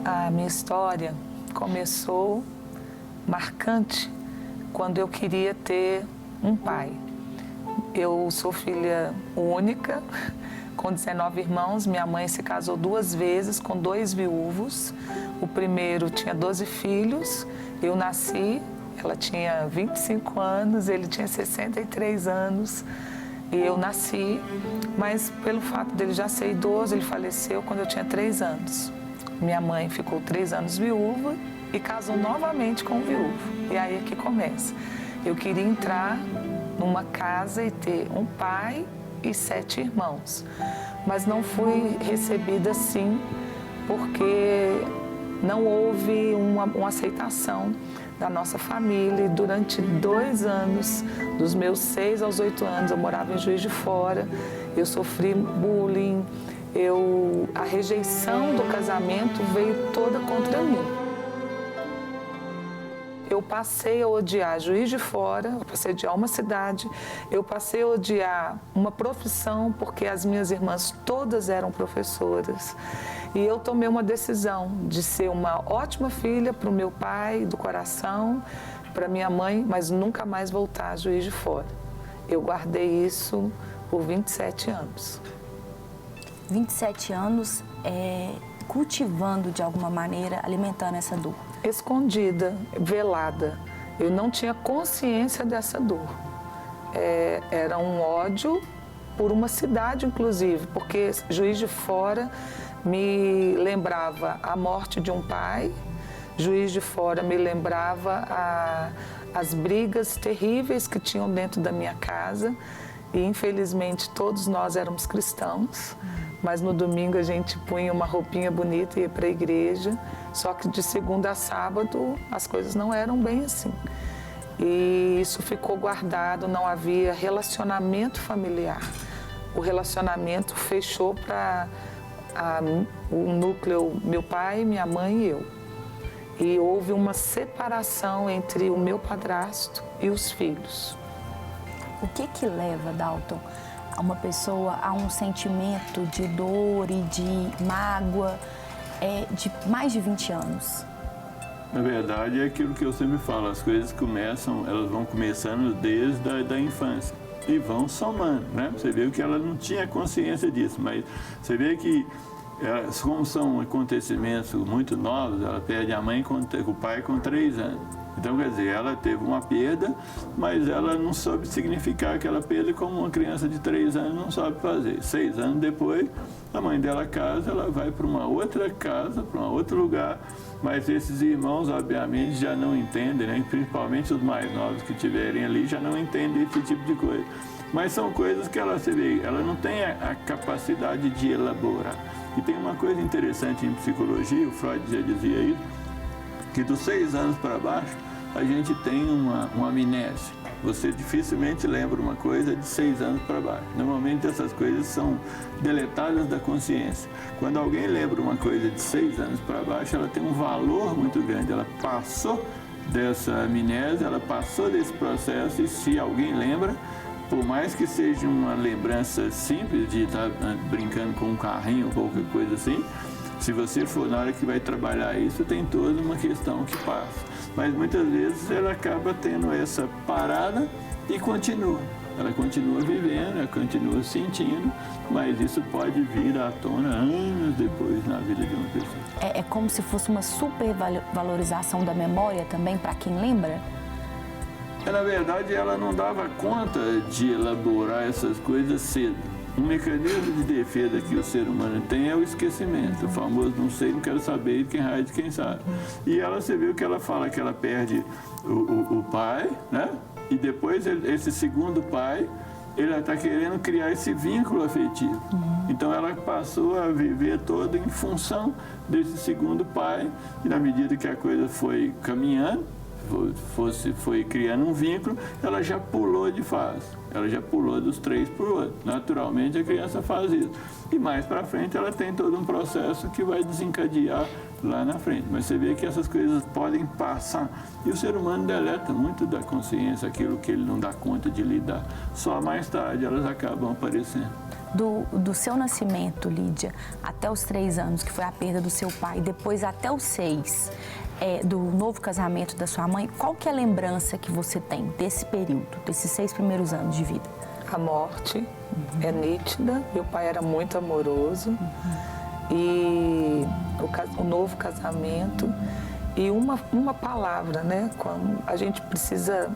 A minha história começou marcante quando eu queria ter um pai. Eu sou filha única, com 19 irmãos. Minha mãe se casou 2 vezes com 2 viúvos. O primeiro tinha 12 filhos, eu nasci, ela tinha 25 anos, ele tinha 63 anos. E eu nasci, mas pelo fato dele já ser idoso, ele faleceu quando eu tinha 3 anos. Minha mãe ficou 3 anos viúva e casou novamente com um viúvo. E aí é que começa. Eu queria entrar numa casa e ter um pai e 7 irmãos. Mas não fui recebida assim, porque não houve uma aceitação da nossa família. E durante 2 anos, dos meus 6 aos 8 anos, eu morava em Juiz de Fora, eu sofri bullying, a rejeição do casamento veio toda contra mim. Eu passei a odiar Juiz de Fora, eu passei a odiar uma cidade, eu passei a odiar uma profissão, porque as minhas irmãs todas eram professoras. E eu tomei uma decisão de ser uma ótima filha para o meu pai do coração, para minha mãe, mas nunca mais voltar a Juiz de Fora. Eu guardei isso por 27 anos. 27 anos cultivando de alguma maneira, alimentando essa dor. Escondida, velada. Eu não tinha consciência dessa dor. Era um ódio por uma cidade, inclusive, porque Juiz de Fora me lembrava a morte de um pai, Juiz de Fora me lembrava as brigas terríveis que tinham dentro da minha casa. E infelizmente todos nós éramos cristãos, mas no domingo a gente punha uma roupinha bonita e ia para a igreja, só que de segunda a sábado as coisas não eram bem assim. E isso ficou guardado, não havia relacionamento familiar. O relacionamento fechou para o núcleo meu pai, minha mãe e eu. E houve uma separação entre o meu padrasto e os filhos. O que leva, Dalton, a uma pessoa a um sentimento de dor e de mágoa de mais de 20 anos? Na verdade, é aquilo que eu sempre falo, as coisas elas vão começando desde a infância e vão somando, né? Você vê que ela não tinha consciência disso, mas você vê que, como são acontecimentos muito novos, ela perde a mãe com o pai com 3 anos. Então, quer dizer, ela teve uma perda, mas ela não soube significar aquela perda como uma criança de 3 anos não sabe fazer. 6 anos depois, a mãe dela casa, ela vai para uma outra casa, para um outro lugar, mas esses irmãos, obviamente, já não entendem, né? Principalmente os mais novos que estiverem ali, já não entendem esse tipo de coisa. Mas são coisas que ela não tem a capacidade de elaborar. E tem uma coisa interessante em psicologia, o Freud já dizia isso, que dos 6 anos para baixo, a gente tem uma amnésia. Você dificilmente lembra uma coisa de 6 anos para baixo. Normalmente essas coisas são deletadas da consciência. Quando alguém lembra uma coisa de 6 anos para baixo, ela tem um valor muito grande. Ela passou dessa amnésia, ela passou desse processo e se alguém lembra, por mais que seja uma lembrança simples de estar brincando com um carrinho ou qualquer coisa assim, se você for na hora que vai trabalhar isso, tem toda uma questão que passa. Mas muitas vezes ela acaba tendo essa parada e continua. Ela continua vivendo, ela continua sentindo, mas isso pode vir à tona anos depois na vida de uma pessoa. É como se fosse uma supervalorização da memória também, para quem lembra? Na verdade, ela não dava conta de elaborar essas coisas cedo. Um mecanismo de defesa que o ser humano tem é o esquecimento, o famoso não sei, não quero saber, quem raio de quem sabe. E ela, você viu que ela fala que ela perde o pai, né? E depois esse segundo pai, ele está querendo criar esse vínculo afetivo. Então ela passou a viver toda em função desse segundo pai, e na medida que a coisa foi caminhando, foi criando um vínculo, ela já pulou de fase. Ela já pulou dos 3 para o outro. Naturalmente, a criança faz isso. E mais para frente, ela tem todo um processo que vai desencadear lá na frente. Mas você vê que essas coisas podem passar. E o ser humano deleta muito da consciência aquilo que ele não dá conta de lidar. Só mais tarde elas acabam aparecendo. do seu nascimento, Lídia, até os 3 anos, que foi a perda do seu pai, depois até os 6, do novo casamento da sua mãe, qual que é a lembrança que você tem desse período, desses 6 primeiros anos de vida? A morte é nítida, meu pai era muito amoroso, e o novo casamento. E uma palavra, né? Quando a gente precisa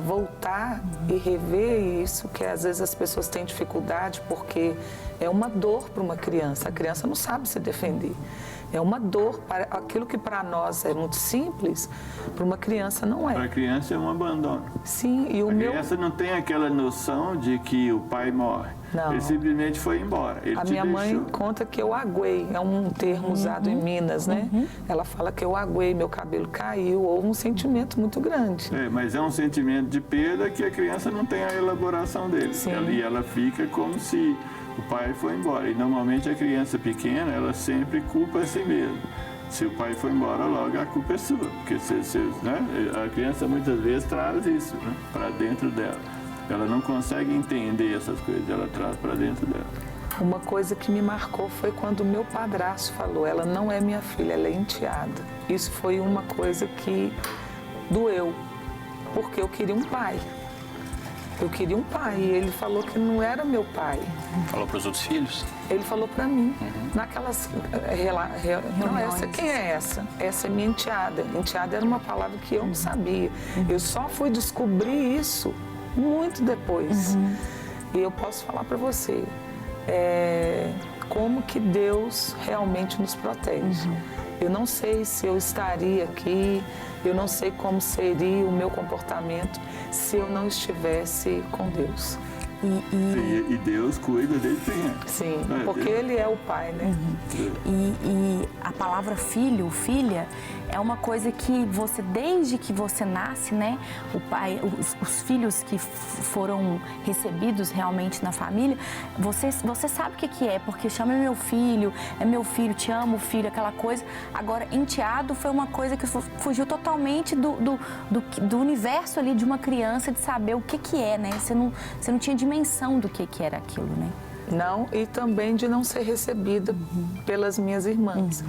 voltar e rever isso, que às vezes as pessoas têm dificuldade, porque é uma dor para uma criança. A criança não sabe se defender. É uma dor, para aquilo que para nós é muito simples, para uma criança não é. Para a criança é um abandono. Sim, e a criança não tem aquela noção de que o pai morre. Não. Ele simplesmente foi embora. Ele a minha mãe conta que eu aguei, é um termo usado em Minas, né? Ela fala que eu aguei, meu cabelo caiu, houve um sentimento muito grande. Mas é um sentimento de perda que a criança não tem a elaboração dele. E ela fica como se o pai foi embora. E normalmente a criança pequena, ela sempre culpa a si mesma. Se o pai foi embora, logo a culpa é sua. Porque a criança muitas vezes traz isso, né, para dentro dela. Ela não consegue entender essas coisas, ela traz para dentro dela. Uma coisa que me marcou foi quando o meu padrasto falou, ela não é minha filha, ela é enteada. Isso foi uma coisa que doeu, porque eu queria um pai. Eu queria um pai e ele falou que não era meu pai. Falou para os outros filhos? Ele falou para mim, naquelas não, quem é essa? Essa é minha enteada. Enteada era uma palavra que eu não sabia. Eu só fui descobrir isso muito depois. E eu posso falar para você como que Deus realmente nos protege. Eu não sei se eu estaria aqui, eu não sei como seria o meu comportamento se eu não estivesse com Deus. E Deus cuida desde pequeno. Sim, porque Ele é o Pai, né? E a palavra filho, filha, é uma coisa que você, desde que você nasce, né? O pai, os filhos que foram recebidos realmente na família, você sabe o que é, porque chama meu filho, é meu filho, te amo, filho, aquela coisa. Agora, enteado foi uma coisa que fugiu totalmente do universo ali de uma criança, de saber o que é, né? Você não tinha dimensão do que era aquilo, né? Não, e também de não ser recebida pelas minhas irmãs.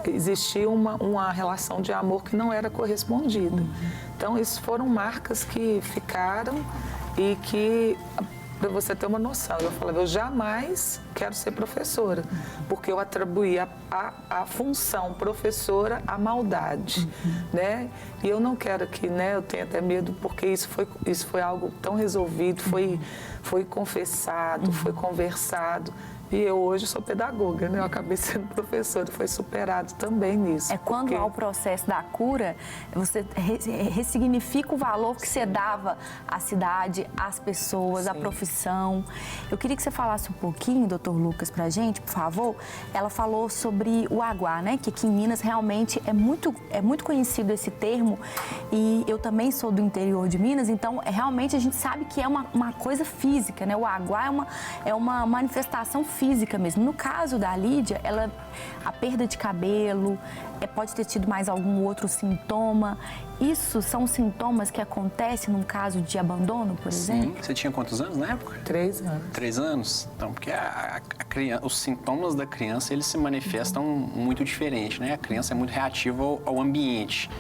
Existia uma relação de amor que não era correspondida. Então, isso foram marcas que ficaram e que, para você ter uma noção, eu falava, eu jamais quero ser professora, porque eu atribuía a função professora à maldade, né? E eu não quero que, né, eu tenho até medo, porque isso foi algo tão resolvido, foi confessado, foi conversado. E eu hoje sou pedagoga, né? Eu acabei sendo professora, foi superado também nisso. É quando há o processo da cura, você ressignifica o valor que você dava à cidade, às pessoas, à profissão. Eu queria que você falasse um pouquinho, doutor Lucas, pra gente, por favor. Ela falou sobre o aguá, né? Que aqui em Minas realmente é muito conhecido esse termo, e eu também sou do interior de Minas, então realmente a gente sabe que é uma coisa física, né? O aguá é uma manifestação física mesmo. No caso da Lídia, a perda de cabelo, pode ter tido mais algum outro sintoma. Isso são sintomas que acontecem num caso de abandono, por exemplo? Sim. Você tinha quantos anos na época? 3 anos. 3 anos? Então, porque os sintomas da criança, eles se manifestam muito diferente, né? A criança é muito reativa ao ambiente.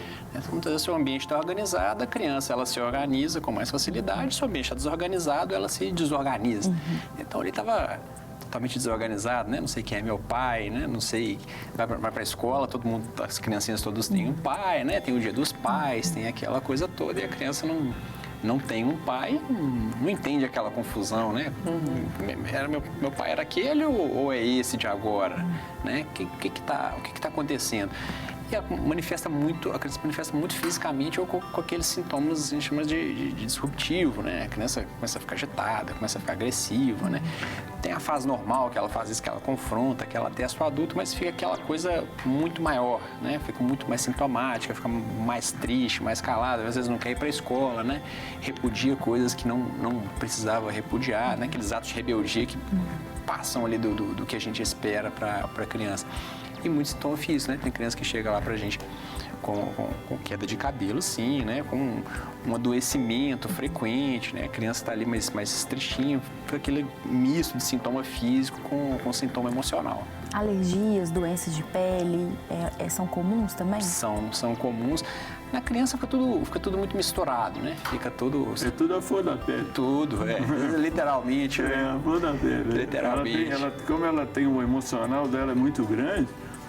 Muitas vezes, se o ambiente está organizado, a criança ela se organiza com mais facilidade. Se o ambiente está desorganizado, ela se desorganiza. Então, ele estava totalmente desorganizado, né? Não sei quem é meu pai, né? Não sei, vai para a escola, todo mundo, as criancinhas todas têm um pai, né? Tem o dia dos pais, tem aquela coisa toda, e a criança não tem um pai, não entende aquela confusão, né? Meu pai era aquele ou é esse de agora, né? O que está acontecendo? E a criança manifesta muito fisicamente ou com aqueles sintomas, a gente chama de disruptivo, né? A criança começa a ficar agitada, começa a ficar agressiva, né? Tem a fase normal, que ela faz isso, que ela confronta, que ela testa o adulto, mas fica aquela coisa muito maior, né? Fica muito mais sintomática, fica mais triste, mais calada, às vezes não quer ir para a escola, né? Repudia coisas que não precisava repudiar, né? Aqueles atos de rebeldia que passam ali do que a gente espera para a criança. E muito sintoma físico, né? Tem criança que chega lá pra gente com queda de cabelo, sim, né? Com um adoecimento frequente, né? A criança está ali mais tristinha, por aquele misto de sintoma físico com sintoma emocional. Alergias, doenças de pele, são comuns também? São comuns. Na criança fica tudo muito misturado, né? Fica tudo... É tudo a flor da pele. Tudo, literalmente. É a flor da pele. Literalmente. Como ela tem o emocional dela muito grande,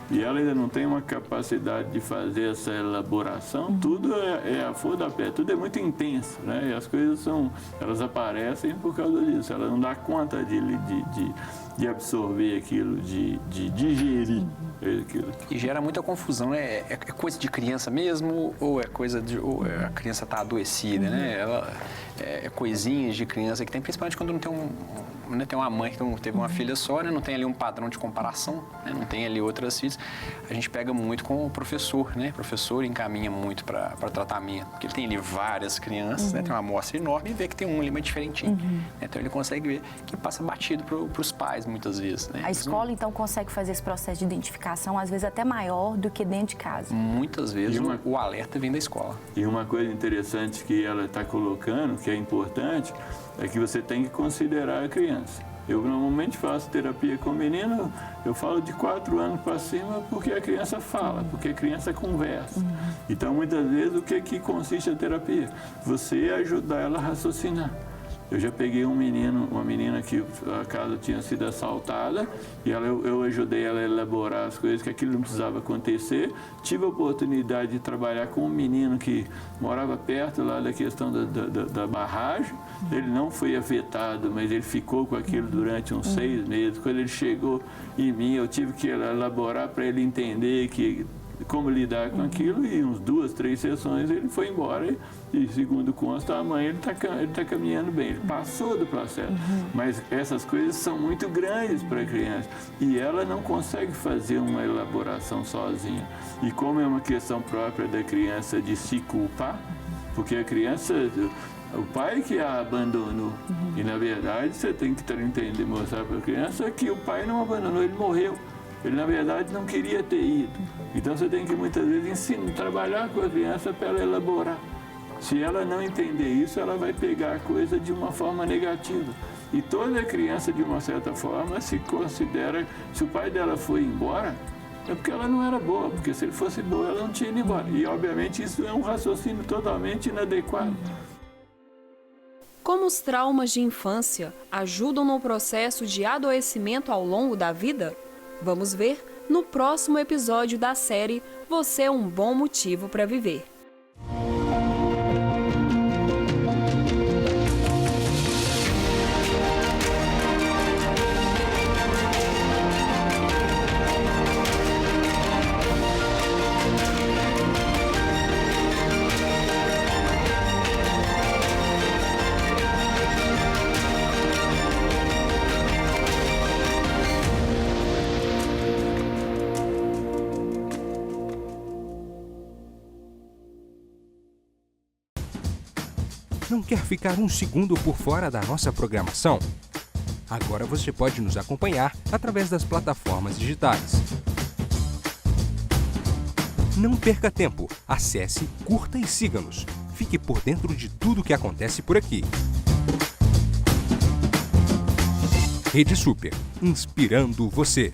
e ela ainda não tem uma capacidade de fazer essa elaboração, tudo é a flor da pele, tudo é muito intenso, né? E as coisas elas aparecem por causa disso, ela não dá conta de absorver aquilo, de digerir aquilo. E gera muita confusão, né? É coisa de criança mesmo ou a criança está adoecida, né? Ela é coisinhas de criança que tem, principalmente quando não tem tem uma mãe que teve uma filha só, né? Não tem ali um padrão de comparação, né? Não tem ali outras filhas. A gente pega muito com o professor, né? O professor encaminha muito para tratamento, porque ele tem ali várias crianças, né? Tem uma amostra enorme e vê que tem um ali mais diferentinho. Então ele consegue ver que passa batido para os pais muitas vezes, né? A escola então consegue fazer esse processo de identificação, às vezes até maior do que dentro de casa. Muitas vezes o alerta vem da escola. E uma coisa interessante que ela está colocando, que é importante, é que você tem que considerar a criança. Eu normalmente faço terapia com menino, eu falo de 4 anos para cima porque a criança fala, porque a criança conversa. Então, muitas vezes, o que consiste a terapia? Você ajudar ela a raciocinar. Eu já peguei uma menina que a casa tinha sido assaltada e eu ajudei ela a elaborar as coisas que aquilo não precisava acontecer. Tive a oportunidade de trabalhar com um menino que morava perto lá da questão da barragem. Ele não foi afetado, mas ele ficou com aquilo durante uns 6 meses. Quando ele chegou em mim, eu tive que elaborar para ele entender como lidar com aquilo, e uns 2, 3 sessões ele foi embora e segundo consta, amanhã ele tá caminhando bem, ele passou do processo. Mas essas coisas são muito grandes para a criança e ela não consegue fazer uma elaboração sozinha. E como é uma questão própria da criança de se culpar, porque a criança, o pai que a abandonou, e na verdade você tem que entender, mostrar para a criança que o pai não abandonou, ele morreu. Ele, na verdade, não queria ter ido. Então, você tem que, muitas vezes, trabalhar com a criança para ela elaborar. Se ela não entender isso, ela vai pegar a coisa de uma forma negativa. E toda criança, de uma certa forma, se considera... Se o pai dela foi embora, é porque ela não era boa. Porque se ele fosse boa, ela não tinha ido embora. E, obviamente, isso é um raciocínio totalmente inadequado. Como os traumas de infância ajudam no processo de adoecimento ao longo da vida? Vamos ver no próximo episódio da série Você é um Bom Motivo para Viver. Não quer ficar um segundo por fora da nossa programação? Agora você pode nos acompanhar através das plataformas digitais. Não perca tempo. Acesse, curta e siga-nos. Fique por dentro de tudo que acontece por aqui. Rede Super, inspirando você.